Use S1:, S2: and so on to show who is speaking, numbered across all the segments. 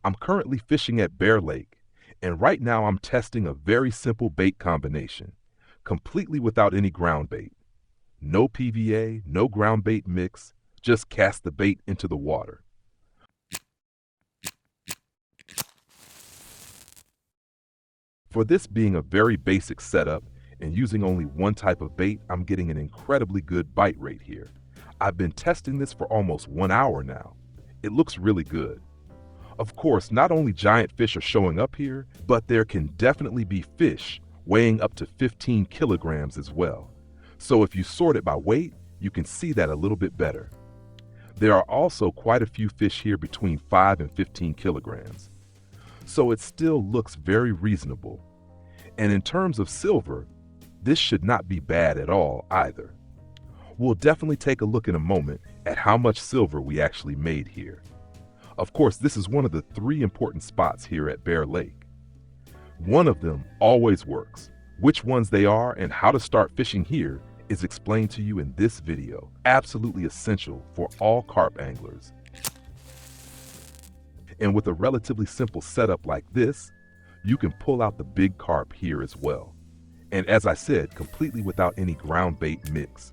S1: I'm currently fishing at Bear Lake, and right now I'm testing a very simple bait combination, completely without any ground bait. No PVA, no ground bait mix, just cast the bait into the water. For this being a very basic setup and using only one type of bait, I'm getting an incredibly good bite rate here. I've been testing this for almost 1 hour now. It looks really good. Of course, not only giant fish are showing up here, but there can definitely be fish weighing up to 15 kilograms as well. So if you sort it by weight, you can see that a little bit better. There are also quite a few fish here between 5 and 15 kilograms. So it still looks very reasonable. And in terms of silver, this should not be bad at all either. We'll definitely take a look in a moment at how much silver we actually made here. Of course, this is one of the 3 important spots here at Bear Lake. One of them always works. Which ones they are and how to start fishing here is explained to you in this video, absolutely essential for all carp anglers. And with a relatively simple setup like this, you can pull out the big carp here as well. And as I said, completely without any ground bait mix.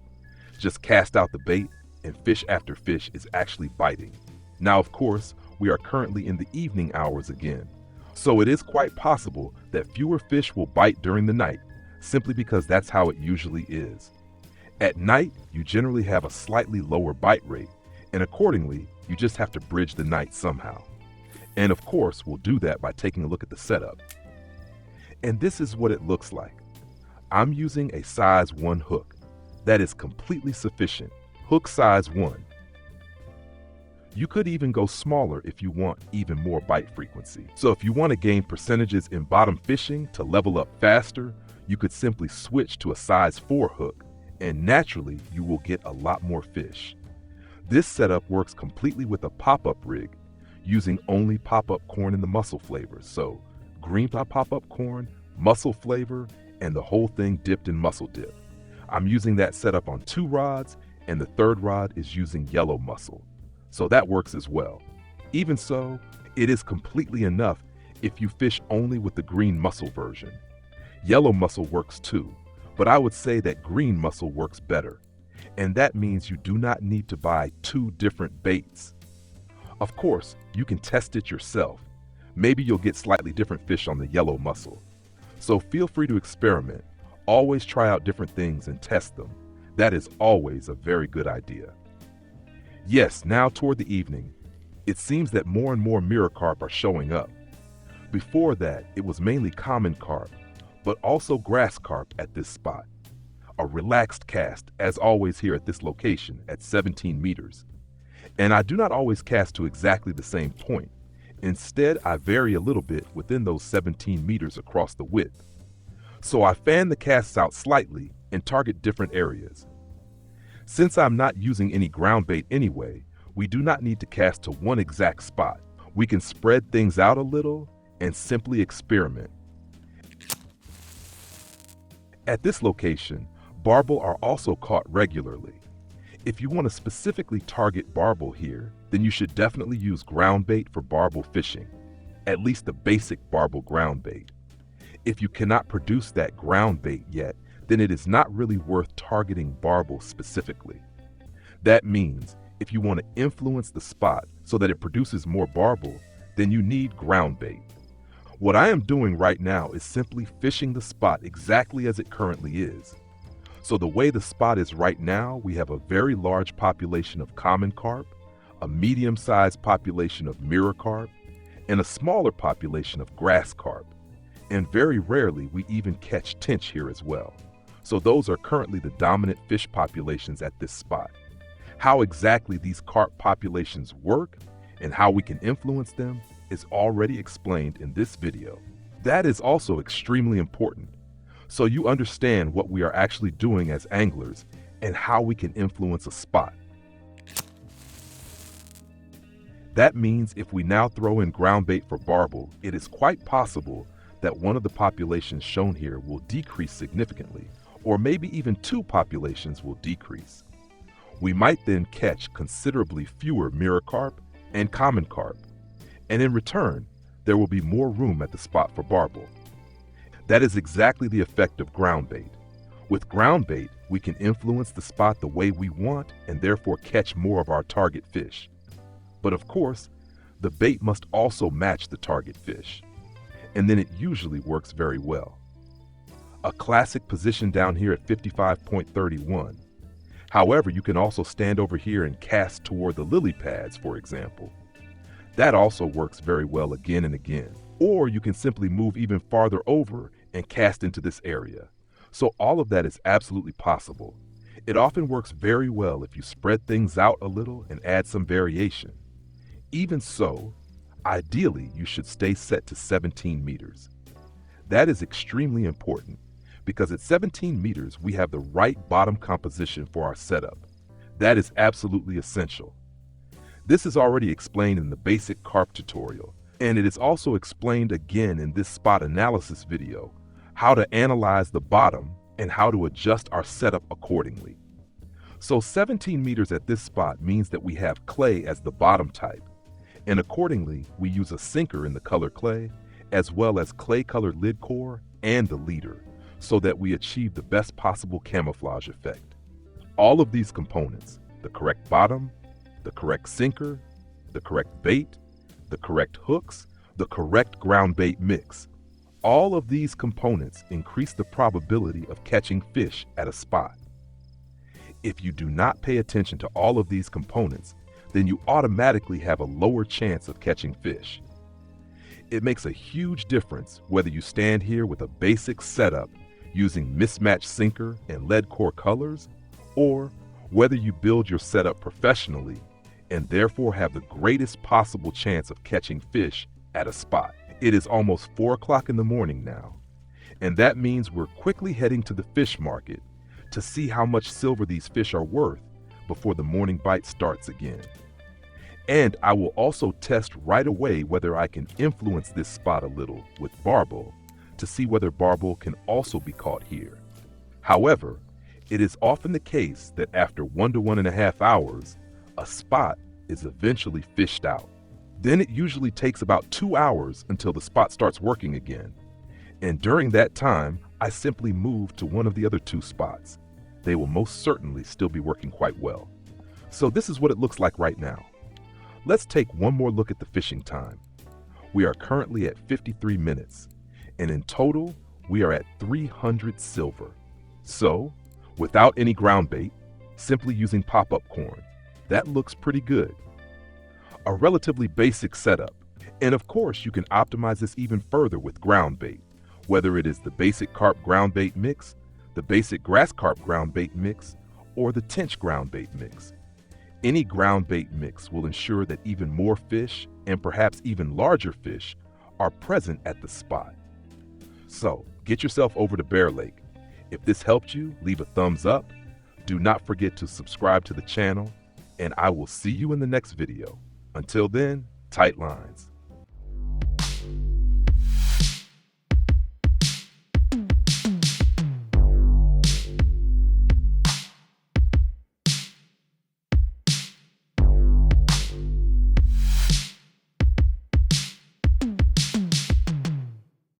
S1: Just cast out the bait and fish after fish is actually biting. Now, of course, we are currently in the evening hours again, so it is quite possible that fewer fish will bite during the night, simply because that's how it usually is. At night, you generally have a slightly lower bite rate, and accordingly, you just have to bridge the night somehow. And of course, we'll do that by taking a look at the setup. And this is what it looks like. I'm using a size 1 hook. That is completely sufficient. Hook size 1. You could even go smaller if you want even more bite frequency. So if you want to gain percentages in bottom fishing to level up faster, you could simply switch to a size 4 hook, and naturally you will get a lot more fish. This setup works completely with a pop-up rig, using only pop-up corn in the mussel flavors. So green pop-up corn, mussel flavor, and the whole thing dipped in Mussel Dip. I'm using that setup on 2 rods, and the 3rd rod is using yellow mussel. So that works as well. Even so, it is completely enough if you fish only with the green mussel version. Yellow mussel works too, but I would say that green mussel works better. And that means you do not need to buy 2 different baits. Of course, you can test it yourself. Maybe you'll get slightly different fish on the yellow mussel. So feel free to experiment. Always try out different things and test them. That is always a very good idea. Yes, now toward the evening, it seems that more and more mirror carp are showing up. Before that, it was mainly common carp, but also grass carp at this spot. A relaxed cast, as always here at this location, at 17 meters. And I do not always cast to exactly the same point. Instead, I vary a little bit within those 17 meters across the width. So I fan the casts out slightly and target different areas. Since I'm not using any ground bait anyway, we do not need to cast to one exact spot. We can spread things out a little and simply experiment. At this location, barbel are also caught regularly. If you want to specifically target barbel here, then you should definitely use ground bait for barbel fishing, at least the basic barbel ground bait. If you cannot produce that ground bait yet, then it is not really worth targeting barbel specifically. That means if you want to influence the spot so that it produces more barbel, then you need ground bait. What I am doing right now is simply fishing the spot exactly as it currently is. So the way the spot is right now, we have a very large population of common carp, a medium-sized population of mirror carp, and a smaller population of grass carp. And very rarely we even catch tench here as well. So those are currently the dominant fish populations at this spot. How exactly these carp populations work and how we can influence them is already explained in this video. That is also extremely important, so you understand what we are actually doing as anglers and how we can influence a spot. That means if we now throw in ground bait for barbel, it is quite possible that one of the populations shown here will decrease significantly, or maybe even 2 populations will decrease. We might then catch considerably fewer mirror carp and common carp, And in return, there will be more room at the spot for barbel. That is exactly the effect of ground bait. With ground bait, we can influence the spot the way we want and therefore catch more of our target fish. But of course, the bait must also match the target fish, and then it usually works very well. A classic position down here at 55.31. However, you can also stand over here and cast toward the lily pads, for example. That also works very well again and again. Or you can simply move even farther over and cast into this area. So all of that is absolutely possible. It often works very well if you spread things out a little and add some variation. Even so, ideally you should stay set to 17 meters. That is extremely important because at 17 meters we have the right bottom composition for our setup. That is absolutely essential. This is already explained in the basic carp tutorial, and it is also explained again in this spot analysis video, how to analyze the bottom and how to adjust our setup accordingly. So 17 meters at this spot means that we have clay as the bottom type, and accordingly we use a sinker in the color clay as well as clay colored Leadcore and the leader so that we achieve the best possible camouflage effect. All of these components, the correct bottom, the correct sinker, the correct bait, the correct hooks, the correct ground bait mix, all of these components increase the probability of catching fish at a spot. If you do not pay attention to all of these components, then you automatically have a lower chance of catching fish. It makes a huge difference whether you stand here with a basic setup using mismatched sinker and Leadcore colors, or whether you build your setup professionally and therefore have the greatest possible chance of catching fish at a spot. It is almost 4 o'clock in the morning now, and that means we're quickly heading to the fish market to see how much silver these fish are worth before the morning bite starts again. And I will also test right away whether I can influence this spot a little with barbel to see whether barbel can also be caught here. However, it is often the case that after 1 to 1.5 hours, a spot is eventually fished out. Then it usually takes about 2 hours until the spot starts working again. And during that time, I simply move to one of the other 2 spots. They will most certainly still be working quite well. So this is what it looks like right now. Let's take one more look at the fishing time. We are currently at 53 minutes, and in total, we are at 300 silver. So, without any ground bait, simply using pop-up corn, that looks pretty good. A relatively basic setup, and of course you can optimize this even further with ground bait, whether it is the basic carp ground bait mix, the basic grass carp ground bait mix, or the tench ground bait mix. Any ground bait mix will ensure that even more fish, and perhaps even larger fish, are present at the spot. So, get yourself over to Bear Lake. If this helped you, leave a thumbs up. Do not forget to subscribe to the channel, and I will see you in the next video. Until then, tight lines.